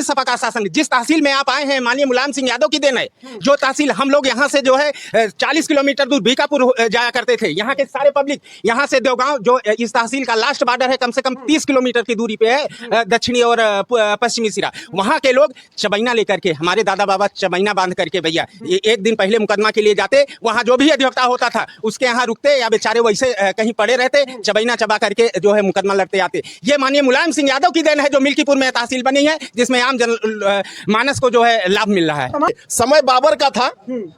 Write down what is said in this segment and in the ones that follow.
सपा का शासन, जिस तहसील में आप आए हैं माननीय मुलायम सिंह यादव की देन है। जो तहसील हम लोग यहाँ से जो है 40 किलोमीटर दूर बीकापुर जाया करते थे, यहाँ के सारे पब्लिक यहाँ से देवगांव जो इस तहसील का लास्ट बॉर्डर है, कम से कम 30 किलोमीटर की दूरी पे है, दक्षिणी और पश्चिमी सिरा। वहाँ के लोग चबैना लेकर के, हमारे दादा बाबा चबैना बांध करके भैया एक दिन पहले मुकदमा के लिए जाते, वहाँ जो भी अधिवक्ता होता था उसके यहाँ रुकते या बेचारे वैसे कहीं पड़े रहते, चबैना चबा करके जो है मुकदमा लड़ते आते। ये माननीय मुलायम सिंह यादव की देन है जो मिल्कीपुर में तहसील बनी है, जिसमें आम मानस को जो है लाभ मिल रहा है। समय बाबर का था,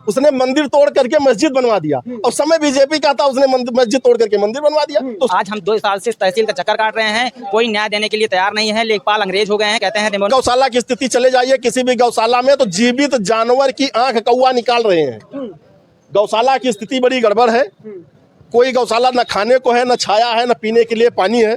उसने मंदिर तोड़ करके मस्जिद बनवा दिया, और समय बीजेपी का था, उसने मस्जिद तोड़ करके मंदिर बनवा दिया। तो आज हम 2 साल से तहसील का चक्कर काट रहे हैं, कोई न्याय देने के लिए तैयार नहीं है। लेखपाल अंग्रेज हो गए हैं, कहते हैं गौशाला की स्थिति चले जाइए किसी भी गौशाला में तो जीवित जानवर की आंख कौवा निकाल रहे हैं। गौशाला की स्थिति बड़ी गड़बड़ है। कोई गौशाला न खाने को है, न छाया है, न पीने के लिए पानी है।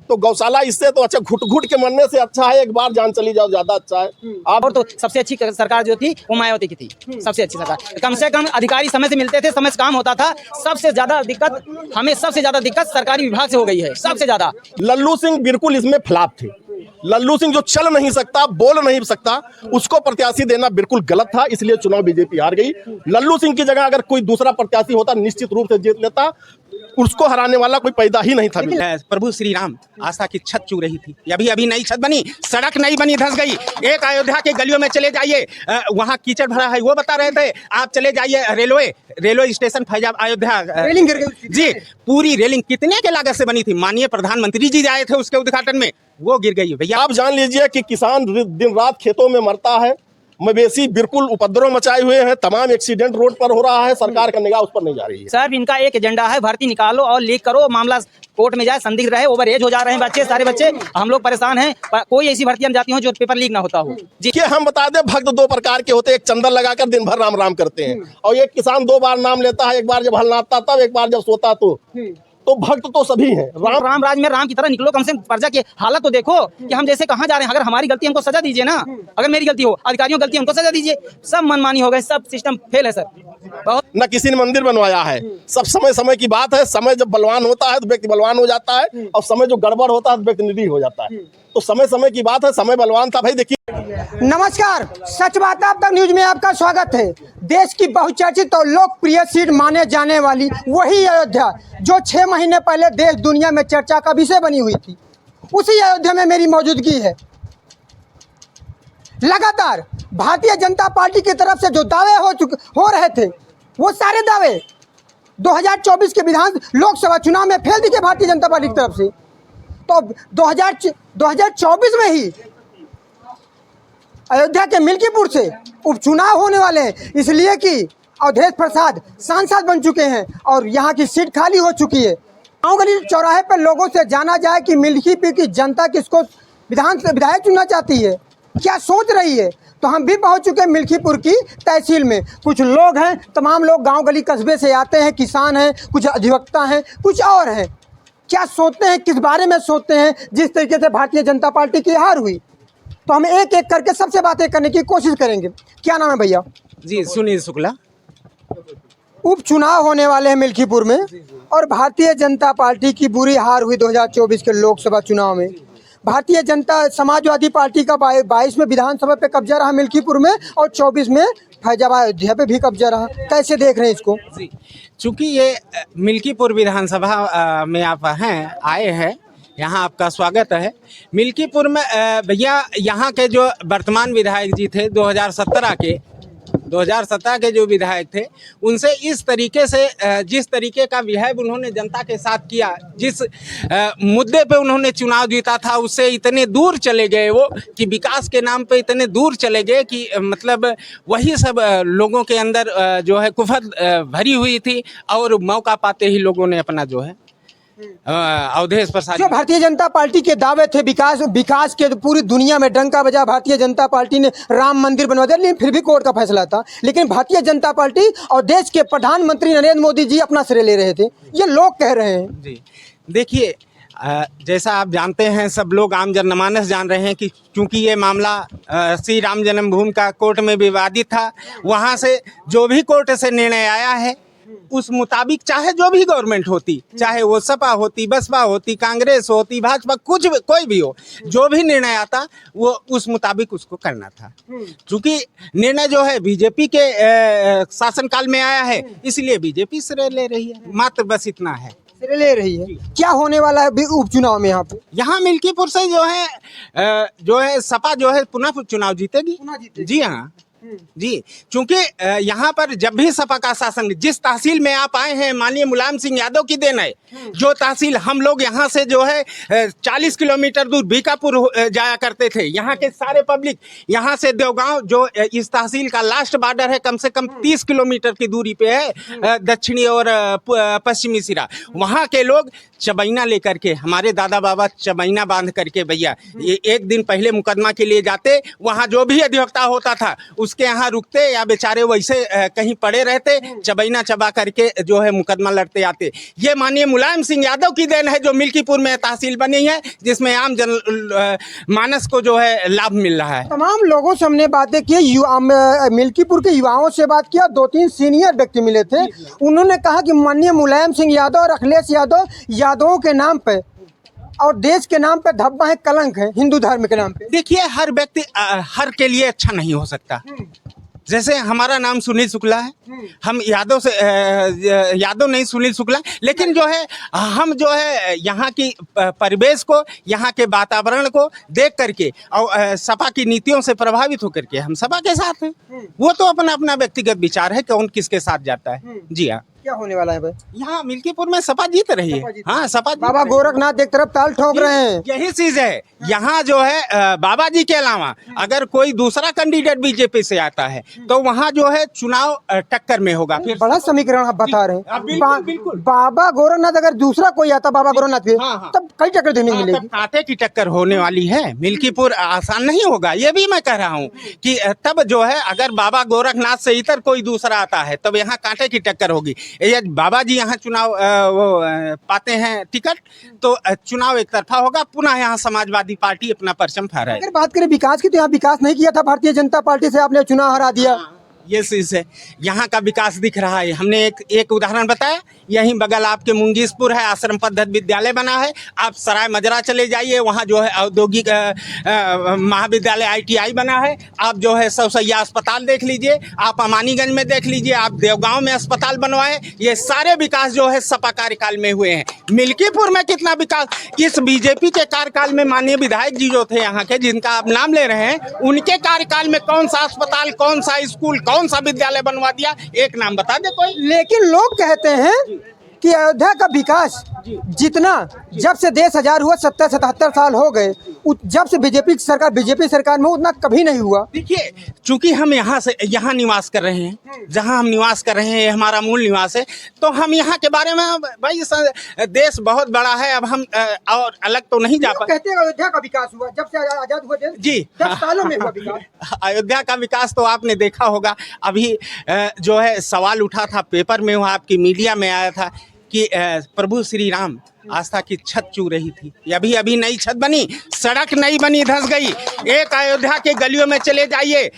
तो गौशाला इससे तो अच्छा, घुट घुट के मरने से अच्छा है एक बार जान चली जाओ, ज्यादा अच्छा है। आप और तो सबसे अच्छी सरकार जो थी वो मायावती की थी, सबसे अच्छी सरकार। कम से कम अधिकारी समय से मिलते थे, समय से काम होता था। सबसे ज्यादा दिक्कत सरकारी विभाग से हो गई है, सबसे ज्यादा। लल्लू सिंह बिल्कुल इसमें फ्लॉप थे। लल्लू सिंह जो चल नहीं सकता, बोल नहीं सकता, उसको प्रत्याशी देना बिल्कुल गलत था, इसलिए चुनाव बीजेपी हार गई। लल्लू सिंह की जगह अगर कोई दूसरा प्रत्याशी होता निश्चित रूप से जीत लेता, उसको हराने वाला कोई पैदा ही नहीं था। प्रभु श्री राम आस्था की छत चू रही थी, अभी नई छत बनी, सड़क नहीं बनी, धंस गई। एक अयोध्या के गलियों में चले जाइए, वहाँ कीचड़ भरा है, वो बता रहे थे। आप चले जाइए रेलवे स्टेशन फैजाब अयोध्या, रेलिंग गिर गई जी, पूरी रेलिंग कितने के लागत से बनी थी? माननीय प्रधानमंत्री जी आए थे उसके उद्घाटन में, वो गिर गई भैया। आप जान लीजिए कि किसान दिन रात खेतों में मरता है, मवेशी बिल्कुल उपद्रव मचाए हुए हैं, तमाम एक्सीडेंट रोड पर हो रहा है, सरकार का निगाह उस पर नहीं जा रही है। सर इनका एक एजेंडा है, भर्ती निकालो और लीक करो, मामला कोर्ट में जाए, संदिग्ध रहे, ओवर एज हो जा रहे हैं बच्चे, सारे बच्चे, हम लोग परेशान हैं। कोई ऐसी भर्ती हम जाती हो जो पेपर लीक ना होता हो जी। हम बता दें, भक्त 2 प्रकार के होते हैं, एक चंदन लगाकर दिन भर राम राम करते हैं, और एक किसान 2 बार नाम लेता है, एक बार जब हल नापता तब, एक बार जब सोता तो भक्त तो सभी हैं। राम राज में राम की तरह निकलो, कम से कम प्रजा की हालत तो देखो कि हम जैसे कहाँ जा रहे हैं। अगर हमारी गलती हमको सजा दीजिए ना, अगर मेरी गलती हो, अधिकारियों की गलती हमको सजा दीजिए। सब मनमानी हो गए, सब सिस्टम फेल है सर। बहुत न किसी ने मंदिर बनवाया है, सब समय की बात है। समय जब बलवान होता है तो व्यक्ति बलवान हो जाता है, और समय जो गड़बड़ होता है तो व्यक्ति निर्दयी हो जाता है। तो समय की बात है, समय बलवान था भाई। देखिए, नमस्कार, सच बात आप तक न्यूज में आपका स्वागत है। देश की बहुचर्चित और लोकप्रिय सीट माने जाने वाली वही अयोध्या जो 6 महीने पहले देश दुनिया में चर्चा का विषय बनी हुई थी, उसी अयोध्या में मेरी मौजूदगी है। लगातार भारतीय जनता पार्टी की तरफ से जो दावे हो रहे थे, वो सारे दावे 2024 के लोकसभा चुनाव में फेल दिखे भारतीय जनता पार्टी की तरफ से। तो 2024 में ही अयोध्या के मिल्कीपुर से उपचुनाव होने वाले हैं, इसलिए कि अवधेश प्रसाद सांसद बन चुके हैं और यहाँ की सीट खाली हो चुकी है। गाँव गली चौराहे पर लोगों से जाना जाए कि मिल्कीपुर की जनता किसको विधायक चुनना चाहती है, क्या सोच रही है। तो हम भी पहुंच चुके हैं मिल्कीपुर की तहसील में। कुछ लोग हैं, तमाम लोग गांव गली कस्बे से आते हैं, किसान हैं, कुछ अधिवक्ता हैं, कुछ और हैं। क्या सोचते हैं, किस बारे में सोचते हैं जिस तरीके से भारतीय जनता पार्टी की हार हुई। तो हम एक एक करके सबसे बातें करने की कोशिश करेंगे। क्या नाम है भैया? जी, सुनील शुक्ला। उपचुनाव होने वाले हैं मिल्कीपुर में, और भारतीय जनता पार्टी की बुरी हार हुई 2024 के लोकसभा चुनाव में। भारतीय जनता समाजवादी पार्टी का 22 में विधानसभा पे कब्जा रहा मिल्कीपुर में, और 24 में फैजाबाद अयोध्या पे भी कब्जा रहा। कैसे देख रहे हैं इसको? जी, चूँकि ये मिल्कीपुर विधानसभा में आप आए हैं, यहाँ आपका स्वागत है। मिल्कीपुर में भैया यहाँ के जो वर्तमान विधायक जी थे 2017 के जो विधायक थे, उनसे इस तरीके से जिस तरीके का बिहेव उन्होंने जनता के साथ किया, जिस मुद्दे पे उन्होंने चुनाव जीता था, उससे इतने दूर चले गए वो कि विकास के नाम पे इतने दूर चले गए कि मतलब वही सब लोगों के अंदर जो है कुफत भरी हुई थी, और मौका पाते ही लोगों ने अपना जो है अवधेश प्रसाद। जो भारतीय जनता पार्टी के दावे थे विकास के, पूरी दुनिया में डंका बजा भारतीय जनता पार्टी ने राम मंदिर बनवा दिया, लेकिन फिर भी कोर्ट का फैसला था। लेकिन भारतीय जनता पार्टी और देश के प्रधानमंत्री नरेंद्र मोदी जी अपना श्रेय ले रहे थे, ये लोग कह रहे हैं। जी देखिए, जैसा आप जानते हैं, सब लोग आम जनमानस जान रहे हैं कि चूंकि ये मामला श्री राम जन्मभूमि का कोर्ट में विवादित था, वहाँ से जो भी कोर्ट से निर्णय आया है उस मुताबिक चाहे जो भी गवर्नमेंट होती, चाहे वो सपा होती, बसपा होती, कांग्रेस होती, भाजपा, कुछ भी, कोई भी हो, जो भी निर्णय आता वो उस मुताबिक उसको करना था। क्योंकि निर्णय जो है बीजेपी के शासनकाल में आया है, इसलिए बीजेपी श्रेय ले रही है, मात्र बस इतना है। श्रेय ले रही है। क्या होने वाला है उपचुनाव में यहाँ पे? यहाँ मिल्कीपुर से जो है सपा जो है पुनः चुनाव जीतेगी। जी हाँ जी, क्योंकि यहाँ पर जब भी सपा का शासन, जिस तहसील में आप आए हैं माननीय मुलायम सिंह यादव की देन है। जो तहसील हम लोग यहाँ से जो है 40 किलोमीटर दूर बीकापुर जाया करते थे, यहाँ के सारे पब्लिक, यहाँ से देवगांव जो इस तहसील का लास्ट बॉर्डर है, कम से कम 30 किलोमीटर की दूरी पे है, दक्षिणी और पश्चिमी सिरा। वहाँ के लोग चबैना लेकर के, हमारे दादा बाबा चबैना बांध करके भैया एक दिन पहले मुकदमा के लिए जाते, वहाँ जो भी अधिवक्ता होता था उसके यहाँ रुकते या बेचारे वैसे कहीं पड़े रहते, चबैना चबा करके जो है मुकदमा लड़ते आते। ये माननीय मुलायम सिंह यादव की देन है जो मिल्कीपुर में तहसील बनी है, जिसमें आम जन मानस को जो है लाभ मिल रहा है। तमाम लोगों से हमने बातें की, मिल्कीपुर के युवाओं से बात किया, 2-3 सीनियर व्यक्ति मिले थे। उन्होंने कहा कि माननीय मुलायम सिंह यादव और अखिलेश यादव यादवों के नाम पे और देश के नाम पे धब्बा है, कलंक है हिंदू धर्म के नाम पे। देखिए, हर व्यक्ति हर के लिए अच्छा नहीं हो सकता। जैसे हमारा नाम सुनील शुक्ला है, हम यादव से यादव नहीं सुनील शुक्ला, लेकिन जो है हम जो है यहाँ की परिवेश को, यहाँ के वातावरण को देख करके और सपा की नीतियों से प्रभावित होकर के हम सपा के साथ हैं। वो तो अपना अपना व्यक्तिगत विचार है कौन किसके साथ जाता है। जी हाँ। क्या होने वाला है भाई? यहाँ मिल्कीपुर में सपा जीत रही है। हाँ, सपा बाबा गोरखनाथ एक तरफ ताल ठोक रहे हैं। यही चीज है, यहाँ जो है बाबा जी के अलावा अगर कोई दूसरा कैंडिडेट बीजेपी से आता है तो वहाँ जो है चुनाव टक्कर में होगा। फिर बड़ा समीकरण आप बता रहे हैं। बिल्कुल। बाबा गोरखनाथ अगर दूसरा कोई आता बाबा गोरखनाथ के, हाँ। तब कई टक्कर देने मिलेगी। तब कांटे की टक्कर होने वाली है। मिल्कीपुर आसान नहीं होगा, ये भी मैं कह रहा हूँ कि तब जो है अगर बाबा गोरखनाथ से इतर कोई दूसरा आता है तब यहाँ कांटे की टक्कर होगी। ये बाबा यहाँ चुनाव पाते हैं टिकट तो चुनाव एक तरफा होगा, पुनः यहाँ समाजवादी पार्टी अपना परचम फहराए। अगर बात करें विकास की तो यहाँ विकास नहीं किया था भारतीय जनता पार्टी से, आपने चुनाव हरा दिया। ये चीज है, यहाँ का विकास दिख रहा है। हमने एक उदाहरण बताया, यहीं बगल आपके मुंगीसपुर है, आश्रम पद्धति विद्यालय बना है। आप सराय मजरा चले जाइए, वहाँ जो है औद्योगिक महाविद्यालय ITI बना है। आप जो है सौसैया अस्पताल देख लीजिए, आप अमानीगंज में देख लीजिए, आप देवगांव में अस्पताल बनवाए। ये सारे विकास जो है सपा कार्यकाल में हुए हैं। मिल्कीपुर में कितना विकास इस बीजेपी के कार्यकाल में, माननीय विधायक जी जो थे यहाँ के, जिनका आप नाम ले रहे हैं, उनके कार्यकाल में कौन सा अस्पताल, कौन सा स्कूल, कौन सा विद्यालय बनवा दिया? एक नाम बता दे कोई। लेकिन लोग कहते हैं कि अयोध्या का विकास जितना जब से देश आजाद हुआ 70-77 साल हो गए, जब से बीजेपी सरकार में उतना कभी नहीं हुआ। देखिए, चूंकि हम यहाँ निवास कर रहे हैं, जहाँ हम निवास कर रहे हैं, ये हमारा मूल निवास है, तो हम यहाँ के बारे में, भाई देश बहुत बड़ा है, अब हम और अलग तो नहीं जा पाते। कहते हैं अयोध्या का विकास हुआ जब से आजाद हुआ देश, जी 10 सालों में हुआ विकास। अयोध्या का विकास तो आपने देखा होगा, अभी जो है सवाल उठा था, पेपर में हुआ, आपकी मीडिया में आया था कि प्रभु श्री राम आस्था की छत चू रही थी। अभी नई छत बनी, सड़क नहीं बनी, धंस गई। एक अयोध्या के गलियों में चले जाइए,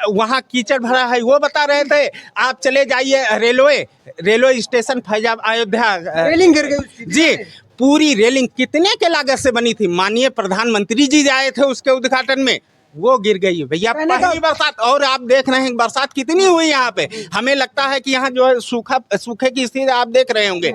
वहाँ कीचड़ भरा है, वो बता रहे थे। आप चले जाइए रेलवे स्टेशन फैजाब अयोध्या, रेलिंग गिर गई जी, पूरी रेलिंग कितने के लागत से बनी थी? माननीय प्रधानमंत्री जी आए थे उसके उद्घाटन में, वो गिर गई भैया। पहली बरसात, और आप देख रहे हैं बरसात कितनी हुई यहाँ पे। हमें लगता है कि यहाँ जो है सूखे की स्थिति आप देख रहे होंगे।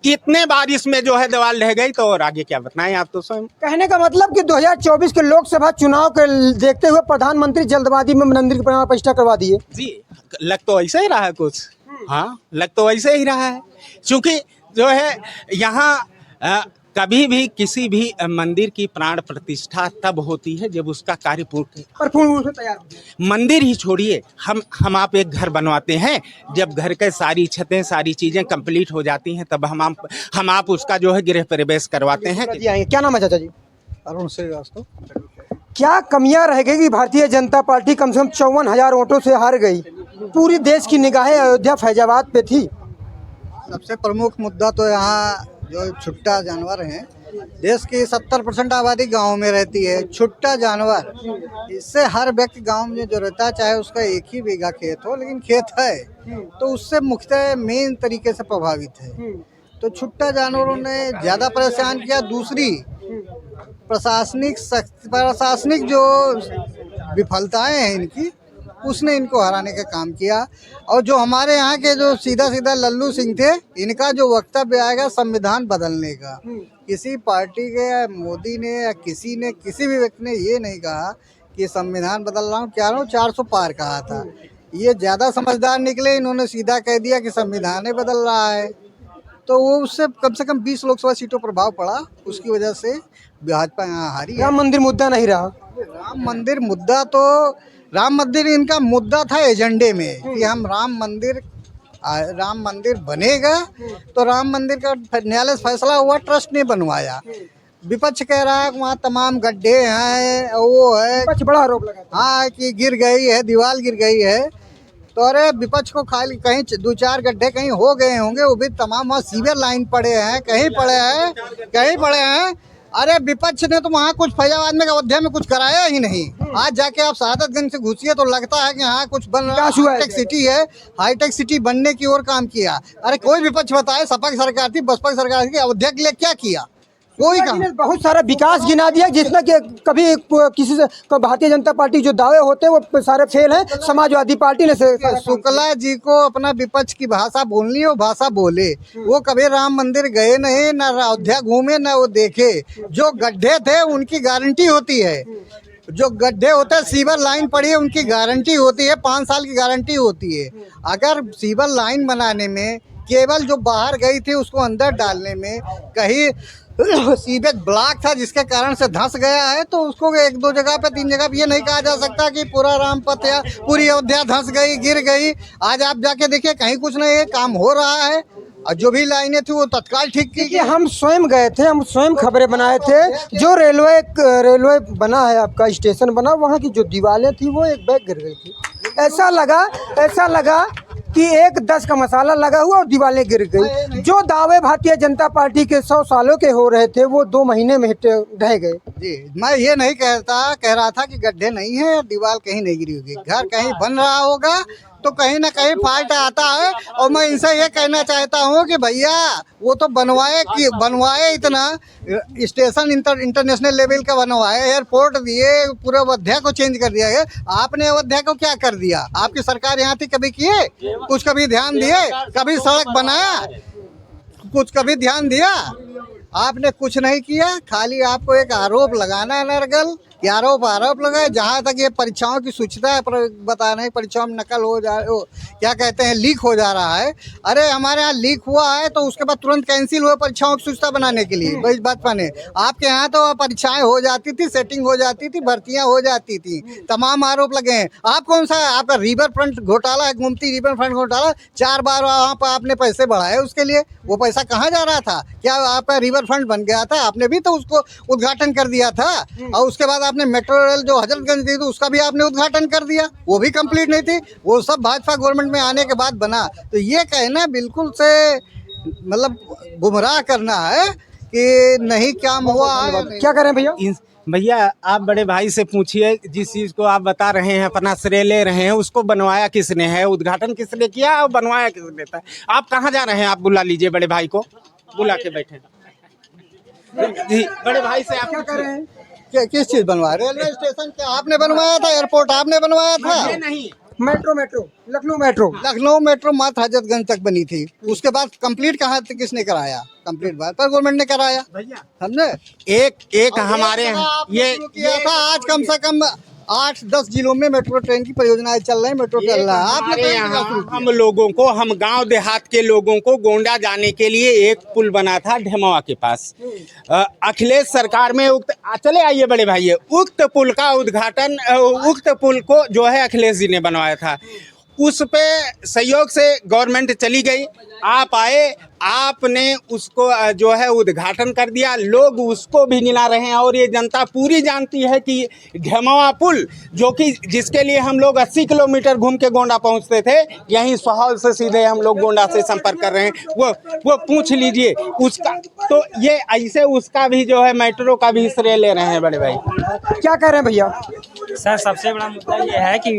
इतने बारिश में जो है दीवार रह गई, तो और आगे क्या बताएं आप तो स्वयं। कहने का मतलब कि 2024 के लोकसभा चुनाव के देखते हुए प्रधानमंत्री जल्दबाजी में मंदिर की प्राण प्रतिष्ठा करवा दिए। जी, लग तो ऐसे ही रहा है कुछ। हाँ, लग तो ऐसे ही रहा है, क्योंकि जो है यहाँ कभी भी किसी भी मंदिर की प्राण प्रतिष्ठा तब होती है जब उसका कार्य पूर्ण रूप से तैयार हो। मंदिर ही छोड़िए, हम आप एक घर बनवाते हैं, जब घर के सारी छतें, सारी चीजें कंप्लीट हो जाती हैं, तब हम आप उसका जो है गृह प्रवेश करवाते हैं। क्या नाम है चाचा जी? अरुण श्रीवास्तव। क्या कमियां रह गई कि भारतीय जनता पार्टी कम से कम 54,000 वोटों से हार गई? पूरी देश की निगाहें अयोध्या फैजाबाद पे थी। सबसे प्रमुख मुद्दा तो यहाँ जो छुट्टा जानवर हैं देश की 70% आबादी गांव में रहती है। छुट्टा जानवर, इससे हर व्यक्ति गांव में जो रहता है, चाहे उसका 1 ही बीघा खेत हो, लेकिन खेत है, तो उससे मुख्यतः मेन तरीके से प्रभावित है। तो छुट्टा जानवरों ने ज़्यादा परेशान किया। दूसरी प्रशासनिक जो विफलताएं हैं इनकी, उसने इनको हराने का काम किया। और जो हमारे यहाँ के जो सीधा लल्लू सिंह थे, इनका जो वक्तव्य आएगा संविधान बदलने का, किसी पार्टी के या मोदी ने या किसी भी व्यक्ति ने ये नहीं कहा कि संविधान बदल रहा हूँ, क्या रहा हूँ, 400 पार कहा था। ये ज़्यादा समझदार निकले, इन्होंने सीधा कह दिया कि संविधान ही बदल रहा है। तो वो उससे कम से कम 20 लोकसभा सीटों पर प्रभाव पड़ा, उसकी वजह से भाजपा यहाँ हारी। राम मंदिर मुद्दा नहीं रहा। राम मंदिर इनका मुद्दा था एजेंडे में कि हम राम मंदिर बनेगा, तो राम मंदिर का न्यायालय से फैसला हुआ, ट्रस्ट ने बनवाया। विपक्ष कह रहा है वहाँ तमाम गड्ढे हैं, वो है, विपक्ष बड़ा आरोप लगाता है। हाँ कि गिर गई है, दीवार गिर गई है। तो अरे विपक्ष को खाली कहीं 2-4 गड्ढे कहीं हो गए होंगे, वो भी तमाम वहाँ सीवर लाइन पड़े हैं, कहीं पड़े हैं। अरे विपक्ष ने तो वहाँ कुछ फैजाबाद में अयोध्या में कुछ कराया ही नहीं। आज जाके आप शहादतगंज से घुसिए तो लगता है कि हाँ कुछ बन रहा है, हाईटेक सिटी है, हाईटेक सिटी बनने की ओर काम किया। अरे कोई विपक्ष बताए, सपा की सरकार थी, बसपा की सरकार थी, अयोध्या के लिए क्या किया? कोई काम। बहुत सारा विकास गिना दिया, जिसमें कि कभी किसी से भारतीय जनता पार्टी जो दावे होते हैं वो सारे फेल हैं। समाजवादी पार्टी ने शुक्ला जी को अपना विपक्ष की भाषा बोलनी है, वो भाषा बोले। वो कभी राम मंदिर गए नहीं, ना अयोध्या घूमे, ना वो देखे। जो गड्ढे थे उनकी गारंटी होती है, जो गड्ढे होते हैं, सीवर लाइन पड़ी है, उनकी गारंटी होती है, 5 साल की गारंटी होती है। अगर सीवर लाइन बनाने में केवल जो बाहर गई थी उसको अंदर डालने में कहीं सीवेज ब्लॉक था जिसके कारण से धंस गया है, तो उसको 1-2 जगह पे 3 जगह पे ये नहीं कहा जा सकता कि पूरा रामपथ या पूरी अयोध्या धंस गई, गिर गई। आज आप जाके देखिए कहीं कुछ नहीं है, काम हो रहा है। और जो भी लाइनें थी वो तत्काल ठीक की। हम स्वयं गए थे, हम स्वयं खबरें बनाए थे। जो रेलवे बना है, आपका स्टेशन बना, वहाँ की जो दीवारें थी वो एक बैग गिर गई थी। ऐसा लगा कि 1-10 का मसाला लगा हुआ और दीवारें गिर गई। जो दावे भारतीय जनता पार्टी के 100 सालों के हो रहे थे वो 2 महीने में ढह गए। जी, मैं ये नहीं कह रहा था कि गड्ढे नहीं है, दीवार कहीं नहीं गिरी होगी, घर कहीं बन रहा होगा, तो कहीं ना कहीं फॉल्ट आता है। और मैं इनसे ये कहना चाहता हूँ कि भैया वो तो बनवाए इतना, स्टेशन इंटरनेशनल लेवल का बनवाए, एयरपोर्ट दिए, पूरे अयोध्या को चेंज कर दिया है। आपने अयोध्या को क्या कर दिया? आपकी सरकार यहाँ थी, कभी किए कुछ? कभी ध्यान दिए? कभी सड़क बनाया? कुछ कभी ध्यान दिया? आपने कुछ नहीं किया। खाली आपको एक आरोप लगाना है, नरगल कि आरोप लगाए। जहाँ तक ये परीक्षाओं की सूचना है, बता रहे हैं परीक्षाओं में नकल हो जा, क्या कहते हैं, लीक हो जा रहा है। अरे हमारे यहाँ लीक हुआ है तो उसके बाद तुरंत कैंसिल हुआ परीक्षाओं की सूचना बनाने के लिए। भाई बात माने, आपके यहाँ तो परीक्षाएं हो जाती थी, सेटिंग हो जाती थी, भर्तियां हो जाती थी, तमाम आरोप लगे हैं। आप कौन सा, आपका रिवर फ्रंट घोटाला है, गोमती रिवर फ्रंट घोटाला, 4 बार वहाँ पर आपने पैसे बढ़ाए उसके लिए। वो पैसा कहाँ जा रहा था? क्या आपका रिवर फ्रंट बन गया था? आपने भी तो उसको उद्घाटन कर दिया था। और उसके बाद आपने मेट्रो रेल जो हजरतगंज थी तो उसका भी आपने उद्घाटन कर दिया, वो भी कंप्लीट नहीं थी। वो सब भाजपा गवर्नमेंट में आने के बाद बना। तो ये कहना बिल्कुल से मतलब गुमराह करना है कि नहीं काम हुआ है। क्या करें भैया? भैया आप बड़े भाई से पूछिए, जिस चीज़ को आप बता रहे हैं, अपना श्रेय ले रहे हैं, उसको बनवाया किसने है, उद्घाटन किसने किया और बनवाया किसने था? आप कहाँ जा रहे हैं? आप बुला लीजिए बड़े भाई को, बुला के बैठे जी। बड़े भाई से आप क्या कर रहे हैं? किस चीज बनवाया? रेलवे स्टेशन क्या आपने बनवाया था? एयरपोर्ट आपने बनवाया था? नहीं, लखनऊ मेट्रो मात्र हजरतगंज तक बनी थी। उसके बाद कंप्लीट कहाँ किसने कराया? कंप्लीट भाजपा गवर्नमेंट ने कराया। हमने एक हमारे ये किया था। आज कम से कम 8-10 जिलों में मेट्रो ट्रेन की परियोजनाएं चल रही है, मेट्रो चल रहा है। आपने हम लोगों को, हम गांव देहात के लोगों को गोंडा जाने के लिए एक पुल बना था ढेमवा के पास। अखिलेश सरकार में चले आइए बड़े भाई, उक्त पुल का उद्घाटन, उक्त पुल को जो है अखिलेश जी ने बनवाया था। उस पे सहयोग से गवर्नमेंट चली गई आप आए, आपने उसको जो है उद्घाटन कर दिया, लोग उसको भी निला रहे हैं और ये जनता पूरी जानती है कि ढेमवा पुल जो कि जिसके लिए हम लोग 80 किलोमीटर घूम के गोंडा पहुंचते थे, यहीं सोहल से सीधे हम लोग गोंडा से संपर्क कर रहे हैं। वो पूछ लीजिए उसका, तो ये ऐसे उसका भी जो है मेट्रो का भी श्रेय ले रहे हैं बड़े भाई। क्या कह रहे हैं भैया? सर सबसे बड़ा मुद्दा ये है कि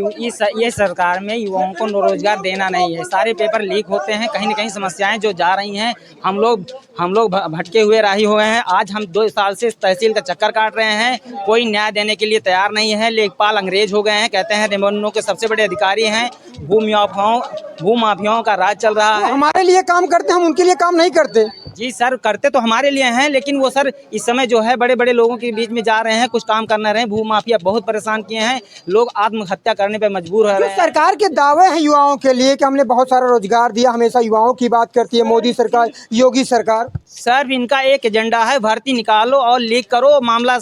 ये सरकार में युवाओं को रोजगार देना नहीं है। सारे पेपर लीक होते हैं, कहीं न कहीं समस्याएं जो जा रही हैं, हम लोग भटके हुए राही हुए हैं। आज हम 2 साल से तहसील का चक्कर काट रहे हैं, कोई न्याय देने के लिए तैयार नहीं है। लेखपाल अंग्रेज हो गए हैं, कहते हैं रेवेन्यू के सबसे बड़े अधिकारी हैं। भूमाफियाओं का राज चल रहा है। हमारे लिए काम करते, हम उनके लिए काम नहीं करते। जी सर, करते तो हमारे लिए हैं, लेकिन वो सर इस समय जो है बड़े बड़े लोगों के बीच में जा रहे हैं, कुछ काम करना रहे हैं। भूमाफिया बहुत परेशान किए हैं, लोग आत्महत्या करने पे मजबूर हो रहे हैं। सरकार के दावे हैं युवाओं के लिए कि हमने बहुत सारा रोजगार दिया, हमेशा युवाओं की बात करती है मोदी सरकार, योगी सरकार। सर इनका एक एजेंडा है, भर्ती निकालो और लीक करो, मामला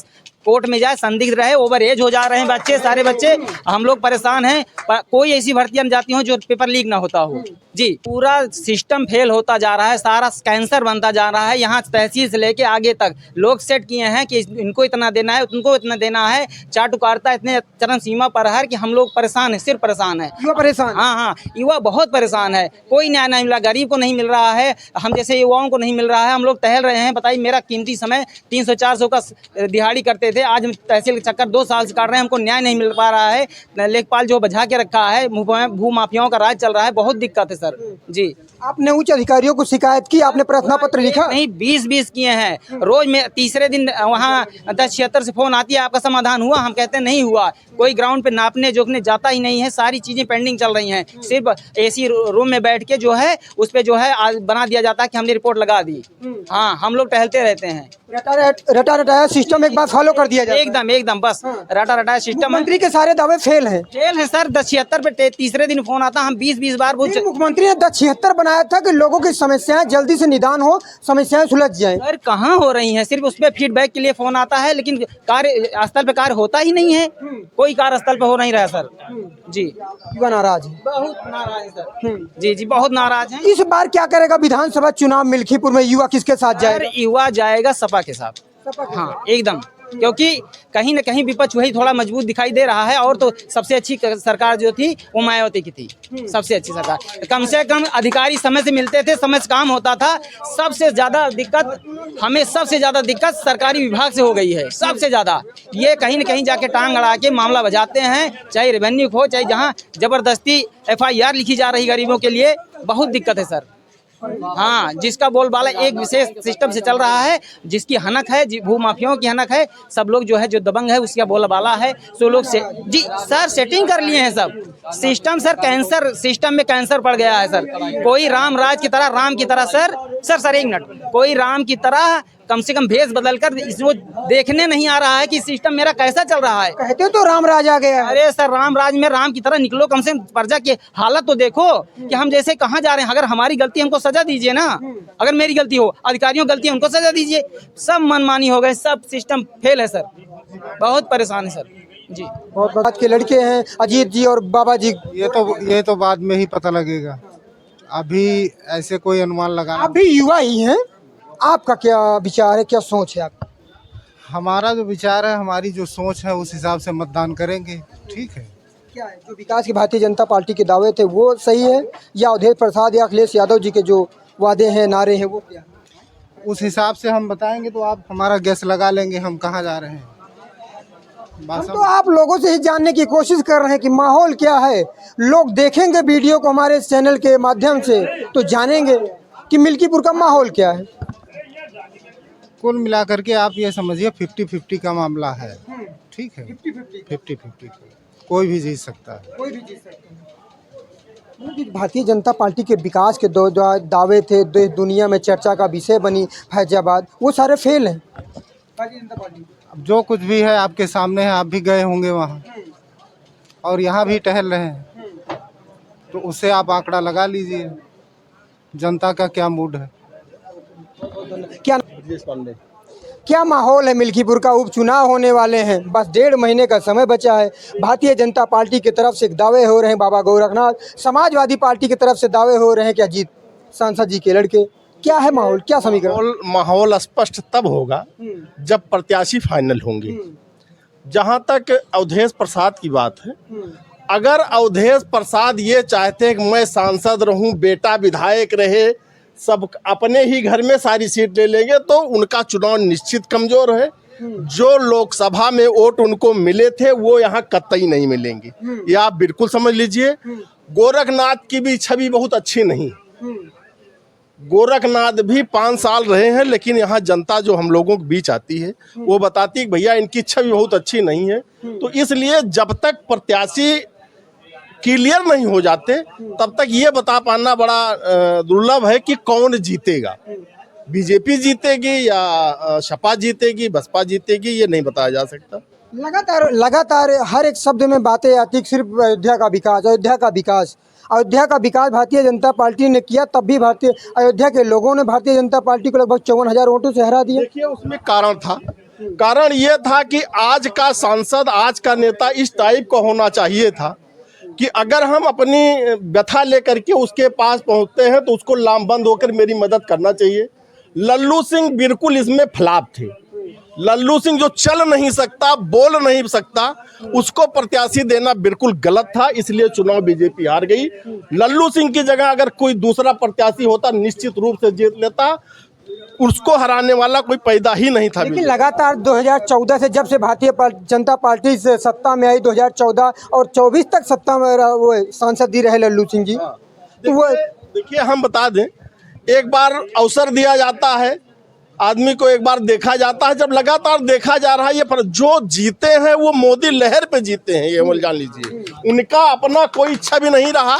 कोर्ट में जाए, संदिग्ध रहे। ओवर एज हो जा रहे हैं बच्चे, सारे बच्चे, हम लोग परेशान हैं। कोई ऐसी भर्तियां जाती हो जो पेपर लीक ना होता हो। जी, पूरा सिस्टम फेल होता जा रहा है, सारा कैंसर बनता जा रहा है। यहाँ तहसील से लेके आगे तक लोग सेट किए हैं कि इनको इतना देना है, उनको इतना देना है। चाटुकारिता इतने चरम सीमा पर है कि हम लोग परेशान हैं, सिर्फ परेशान है। युवा परेशान? हाँ, युवा बहुत परेशान है। कोई न्याय नहीं मिला, गरीब को नहीं मिल रहा है, हम जैसे युवाओं को नहीं मिल रहा है। हम लोग टहल रहे हैं, बताइए मेरा कीमती समय 300-400 का दिहाड़ी करते थे, आज हम तहसील के चक्कर 2 साल से काट रहे हैं, हमको न्याय नहीं मिल पा रहा है। लेखपाल जो बजा के रखा है, भूमाफियाओं का राज चल रहा है, बहुत दिक्कत है सर। जी, आपने उच्च अधिकारियों को शिकायत की, आपने प्रार्थना पत्र लिखा? नहीं, 20 किए हैं। रोज में तीसरे दिन वहाँ 10-76 से फोन आती है, आपका समाधान हुआ? हम कहते हैं नहीं हुआ। कोई ग्राउंड पे नापने जोखने जाता ही नहीं है, सारी चीजें पेंडिंग चल रही हैं। सिर्फ एसी रूम में बैठ के जो है उस पे जो है आज बना दिया जाता है कि हमने रिपोर्ट लगा दी। हाँ, हम लोग टहलते रहते हैं। रटा रटाया सिस्टम एक बार फॉलो कर दिया जाए। एकदम बस रटा रटाया सिस्टम। मंत्री के सारे दावे फेल हैं। फेल है सर। 10-76 पे तीसरे दिन फोन आता, हम 20 बार मुख्यमंत्री ने 10-76 बनाया था कि लोगों की समस्याएं जल्दी से निदान हो, समस्याएं सुलझ जाएं। सर कहाँ हो रही हैं? सिर्फ उस पर फीडबैक के लिए फोन आता है, लेकिन कार्य स्थल पे कार्य होता ही नहीं है। कोई कार्य स्थल पे हो नहीं रहा सर। जी, युवा नाराज है, बहुत नाराज है सर। जी, बहुत नाराज है। इस बार क्या करेगा विधानसभा चुनाव मिल्कीपुर में? युवा किसके साथ जाएगा? युवा जाएगा सपा के साथ। हाँ, एकदम, क्योंकि कहीं न कहीं विपक्ष वही थोड़ा मजबूत दिखाई दे रहा है। और तो सबसे अच्छी सरकार जो थी वो मायावती की थी, सबसे अच्छी सरकार। कम से कम अधिकारी समय से मिलते थे, समय से काम होता था। सबसे ज़्यादा दिक्कत सरकारी विभाग से हो गई है, सबसे ज़्यादा। ये कहीं न कहीं जाके टांग अड़ा के मामला बजाते हैं, चाहे रेवेन्यू हो, चाहे जहाँ जबरदस्ती FIR लिखी जा रही गरीबों के लिए। बहुत दिक्कत है सर। हाँ, जिसका बोलबाला एक विशेष सिस्टम से चल रहा है, जिसकी हनक है, भूमाफियाओं की हनक है, सब लोग जो है जो दबंग है उसका बोलबाला है। सो लोग से जी सर सेटिंग कर लिए हैं सब सिस्टम। सर कैंसर, सिस्टम में कैंसर पड़ गया है सर। कोई राम की तरह सर एक मिनट, कोई राम की तरह कम से कम भेष बदल कर इसको देखने नहीं आ रहा है कि सिस्टम मेरा कैसा चल रहा है। कहते तो राम राज आ गया। अरे सर, राम राज में राम की तरह निकलो, कम से कम प्रजा की हालत तो देखो कि हम जैसे कहाँ जा रहे हैं। अगर हमारी गलती, हमको सजा दीजिए ना। अगर मेरी गलती हो, अधिकारियों की गलती है, उनको सजा दीजिए। सब मनमानी हो गए, सब सिस्टम फेल है सर। बहुत परेशान है सर। जी, बहुत बात के लड़के हैं अजीत जी और बाबा जी। ये तो बाद में ही पता लगेगा, अभी ऐसे कोई अनुमान लगाना। अभी युवा ही हैं, आपका क्या विचार है, क्या सोच है आपका? हमारा जो विचार है, हमारी जो सोच है, उस हिसाब से मतदान करेंगे। ठीक है, क्या है जो विकास की भारतीय जनता पार्टी के दावे थे वो सही है, या अवधेश प्रसाद या अखिलेश यादव जी के जो वादे हैं, नारे हैं, वो क्या है? उस हिसाब से हम बताएंगे तो आप हमारा गैस लगा लेंगे हम कहाँ जा रहे हैं। हम तो आप लोगों से ही जानने की कोशिश कर रहे हैं कि माहौल क्या है। लोग देखेंगे वीडियो को हमारे चैनल के माध्यम से तो जानेंगे कि मिल्कीपुर का माहौल क्या है। कुल मिलाकर के आप ये समझिए 50-50 का मामला है। ठीक है, 50-50 कोई भी जीत सकता है। भारतीय जनता पार्टी के विकास के दो दावे थे, देश दुनिया में चर्चा का विषय बनी फैजाबाद, वो सारे फेल हैं। अब जो कुछ भी है आपके सामने है, आप भी गए होंगे वहाँ और यहाँ भी टहल रहे हैं, तो उससे आप आंकड़ा लगा लीजिए जनता का क्या मूड है। क्या माहौल है मिल्कीपुर का? उपचुनाव होने वाले हैं, बस 1.5 महीने का समय बचा है। भारतीय जनता पार्टी की तरफ से दावे हो रहे हैं बाबा गोरखनाथ, समाजवादी पार्टी की तरफ से दावे हो रहे हैं कि अजीत सांसद जी के लड़के, क्या है माहौल, क्या समीकरण? माहौल स्पष्ट तब होगा जब प्रत्याशी फाइनल होंगे। जहां तक अवधेश प्रसाद की बात है, अगर अवधेश प्रसाद ये चाहते हैं कि मैं सांसद रहूं, बेटा विधायक रहे, सब अपने ही घर में सारी सीट ले लेंगे, तो उनका चुनाव निश्चित कमजोर है। जो लोकसभा में वोट उनको मिले थे वो यहाँ कतई नहीं मिलेंगे, ये आप बिल्कुल समझ लीजिए। गोरखनाथ की भी छवि बहुत अच्छी नहीं। गोरखनाथ भी 5 साल रहे हैं, लेकिन यहाँ जनता जो हम लोगों के बीच आती है वो बताती है कि भैया इनकी छवि बहुत अच्छी नहीं है। तो इसलिए जब तक प्रत्याशी क्लियर नहीं हो जाते तब तक ये बता पाना बड़ा दुर्लभ है कि कौन जीतेगा। बीजेपी जीतेगी या सपा जीतेगी, बसपा जीतेगी, ये नहीं बताया जा सकता। लगातार हर एक शब्द में बातें आती है, सिर्फ अयोध्या का विकास, अयोध्या का विकास। अयोध्या का विकास भारतीय जनता पार्टी ने किया, तब भी भारतीय अयोध्या के लोगों ने भारतीय जनता पार्टी को लगभग 54,000 वोटों से हरा दिया। देखिए उसमें कारण था, कारण ये था कि आज का सांसद, आज का नेता इस टाइप का होना चाहिए था कि अगर हम अपनी व्यथा लेकर के उसके पास पहुंचते हैं तो उसको लामबंद होकर मेरी मदद करना चाहिए। लल्लू सिंह बिल्कुल इसमें फ्लॉप थे। लल्लू सिंह जो चल नहीं सकता, बोल नहीं सकता, उसको प्रत्याशी देना बिल्कुल गलत था, इसलिए चुनाव बीजेपी हार गई। लल्लू सिंह की जगह अगर कोई दूसरा प्रत्याशी होता निश्चित रूप से जीत लेता, उसको हराने वाला कोई पैदा ही नहीं था। लेकिन लगातार 2014 से, जब से भारतीय जनता पार्टी से सत्ता में आई, 2014 और 24 तक सत्ता में वो सांसद ही रहे लल्लू सिंह जी। तो वो देखिए हम बता दें, एक बार अवसर दिया जाता है आदमी को, एक बार देखा जाता है। जब लगातार देखा जा रहा है ये, पर जो जीते हैं वो मोदी लहर पे जीते हैं, ये जान लीजिए। उनका अपना कोई इच्छा भी नहीं रहा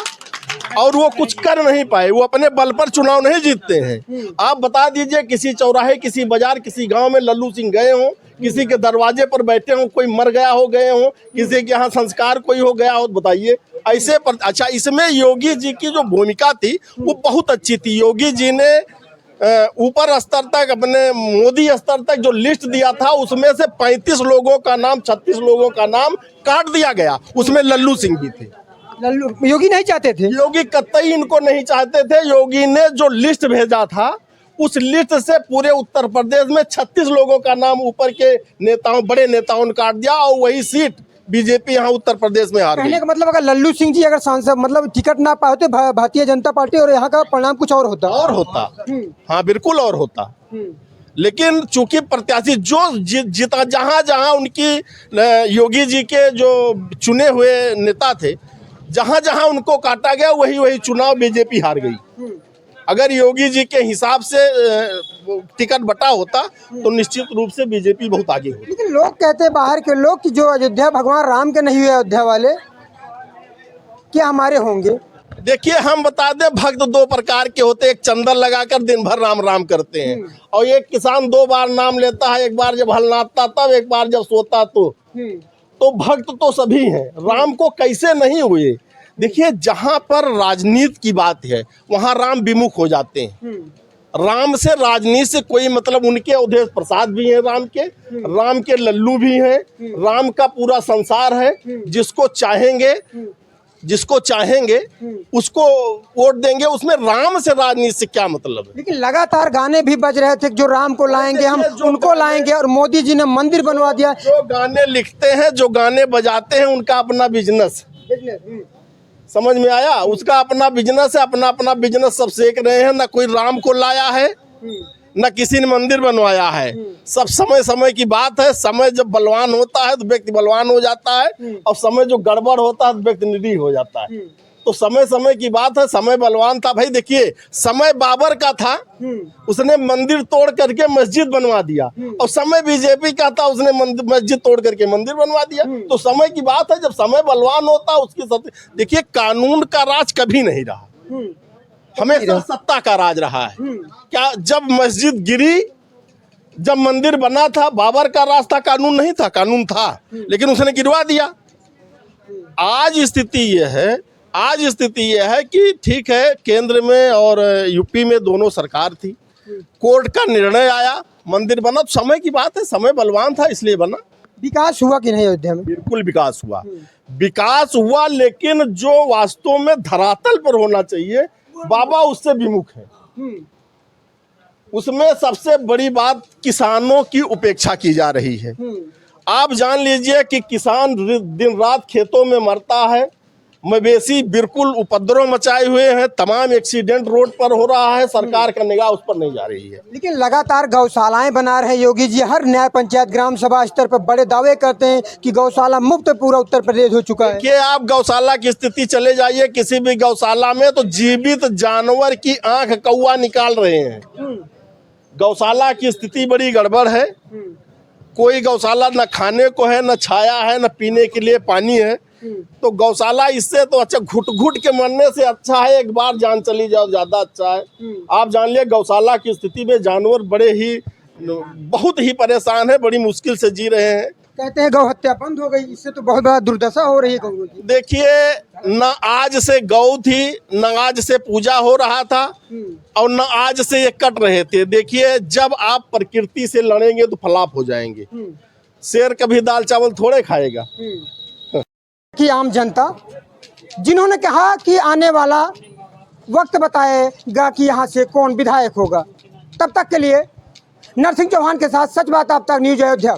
और वो कुछ कर नहीं पाए, वो अपने बल पर चुनाव नहीं जीतते हैं। आप बता दीजिए किसी चौराहे, किसी बाजार, किसी गांव में लल्लू सिंह गए हों, किसी के दरवाजे पर बैठे हों, कोई मर गया हो गए हों, किसी के यहाँ संस्कार कोई हो गया हो, बताइए ऐसे पर। अच्छा, इसमें योगी जी की जो भूमिका थी वो बहुत अच्छी थी। योगी जी ने ऊपर स्तर तक, अपने मोदी स्तर तक जो लिस्ट दिया था उसमें से 35 लोगों का नाम, 36 लोगों का नाम काट दिया गया, उसमें लल्लू सिंह भी थे। लल्लू योगी नहीं चाहते थे, योगी कतई इनको नहीं चाहते थे। योगी ने जो लिस्ट भेजा था उस लिस्ट से पूरे उत्तर प्रदेश में 36 लोगों का नाम ऊपर के नेताओं, बड़े नेताओं ने काट दिया और वही सीट बीजेपी यहाँ उत्तर प्रदेश में हार गई। कहने का मतलब अगर लल्लू सिंह जी अगर सांसद मतलब टिकट ना पाए तो भारतीय जनता पार्टी और यहाँ का परिणाम कुछ और होता। हाँ बिल्कुल और होता। लेकिन चूंकि प्रत्याशी जो जीता, जहां जहां उनकी योगी जी के जो चुने हुए नेता थे, जहां जहां उनको काटा गया वही वही चुनाव बीजेपी हार गई। अगर योगी जी के हिसाब से टिकट बटा होता तो निश्चित रूप से बीजेपी बहुत आगे होती। लेकिन लोग कहते हैं, बाहर के लोग, कि जो अयोध्या भगवान राम के नहीं हुए अयोध्या वाले, क्या हमारे होंगे? देखिए हम बता दें, भक्त 2 प्रकार के होते हैं। एक चंदन लगाकर दिन भर राम राम करते हैं, और एक किसान 2 बार नाम लेता है, एक बार जब हल नापता तब, एक बार जब सोता तो भक्त तो सभी हैं। राम को कैसे नहीं हुए? देखिए जहां पर राजनीति की बात है वहां राम विमुख हो जाते हैं। राम से राजनीति से कोई मतलब, उनके अवधेश प्रसाद भी हैं राम के लल्लू भी हैं, राम का पूरा संसार है। जिसको चाहेंगे उसको वोट देंगे, उसमें राम से राजनीति से क्या मतलब है? लेकिन लगातार गाने भी बज रहे थे, जो राम को लाएंगे हम उनको लाएंगे, और मोदी जी ने मंदिर बनवा दिया। जो गाने लिखते हैं, जो गाने बजाते हैं, उनका अपना बिजनेस, समझ में आया? उसका अपना बिजनेस है, अपना बिजनेस सब सेक रहे हैं। ना कोई राम को लाया है, न किसी ने मंदिर बनवाया है। सब समय की बात है। समय जब बलवान होता है तो व्यक्ति बलवान हो जाता है, और समय जो गड़बड़ होता है तो व्यक्ति निरीह हो जाता है। तो समय की बात है। समय बलवान था भाई। देखिए समय बाबर का था, उसने मंदिर तोड़ करके मस्जिद बनवा दिया, और समय बीजेपी का था, उसने मस्जिद तोड़ करके मंदिर बनवा दिया। तो समय की बात है, जब समय बलवान होता उसकी। देखिए कानून का राज कभी नहीं रहा, हमेशा सत्ता का राज रहा है। क्या जब मस्जिद गिरी, जब मंदिर बना था, बाबर का राज था, कानून नहीं था? कानून था, लेकिन उसने गिरवा दिया। आज स्थिति यह है कि ठीक है, केंद्र में और यूपी में दोनों सरकार थी, कोर्ट का निर्णय आया, मंदिर बना। तो समय की बात है, समय बलवान था इसलिए बना। विकास हुआ कि नहीं अयोध्या में? बिल्कुल विकास हुआ, लेकिन जो वास्तव में धरातल पर होना चाहिए बाबा उससे विमुख है। उसमें सबसे बड़ी बात किसानों की उपेक्षा की जा रही है। आप जान लीजिए कि किसान दिन रात खेतों में मरता है, मवेशी बिल्कुल उपद्रव मचाए हुए हैं, तमाम एक्सीडेंट रोड पर हो रहा है, सरकार का निगाह उस पर नहीं जा रही है। लेकिन लगातार गौशालाएं बना रहे हैं योगी जी। हर न्याय पंचायत ग्राम सभा स्तर पर बड़े दावे करते हैं कि गौशाला मुक्त पूरा उत्तर प्रदेश हो चुका है। कि आप गौशाला की स्थिति चले जाइए किसी भी गौशाला में, तो जीवित जानवर की आंख कौवा निकाल रहे हैं। गौशाला की स्थिति बड़ी गड़बड़ है। कोई गौशाला न खाने को है, न छाया है, न पीने के लिए पानी है। तो गौशाला इससे तो अच्छा, घुट घुट के मरने से अच्छा है एक बार जान चली जाओ, ज्यादा अच्छा है। आप जान लिया गौशाला की स्थिति में जानवर बहुत ही परेशान है, बड़ी मुश्किल से जी रहे हैं। कहते हैं गौ हत्या बंद हो गई, इससे तो बहुत बड़ा दुर्दशा हो रही है गौओं की। देखिए, न आज से गौ थी, न आज से पूजा हो रहा था, और न आज से ये कट रहे थे। देखिए, जब आप प्रकृति से लड़ेंगे तो फलाप हो जाएंगे। शेर कभी दाल चावल थोड़े खाएगा। कि आम जनता जिन्होंने कहा कि आने वाला वक्त बताएगा कि यहाँ से कौन विधायक होगा, तब तक के लिए नरसिंह चौहान के साथ सच बात अब तक न्यूज अयोध्या।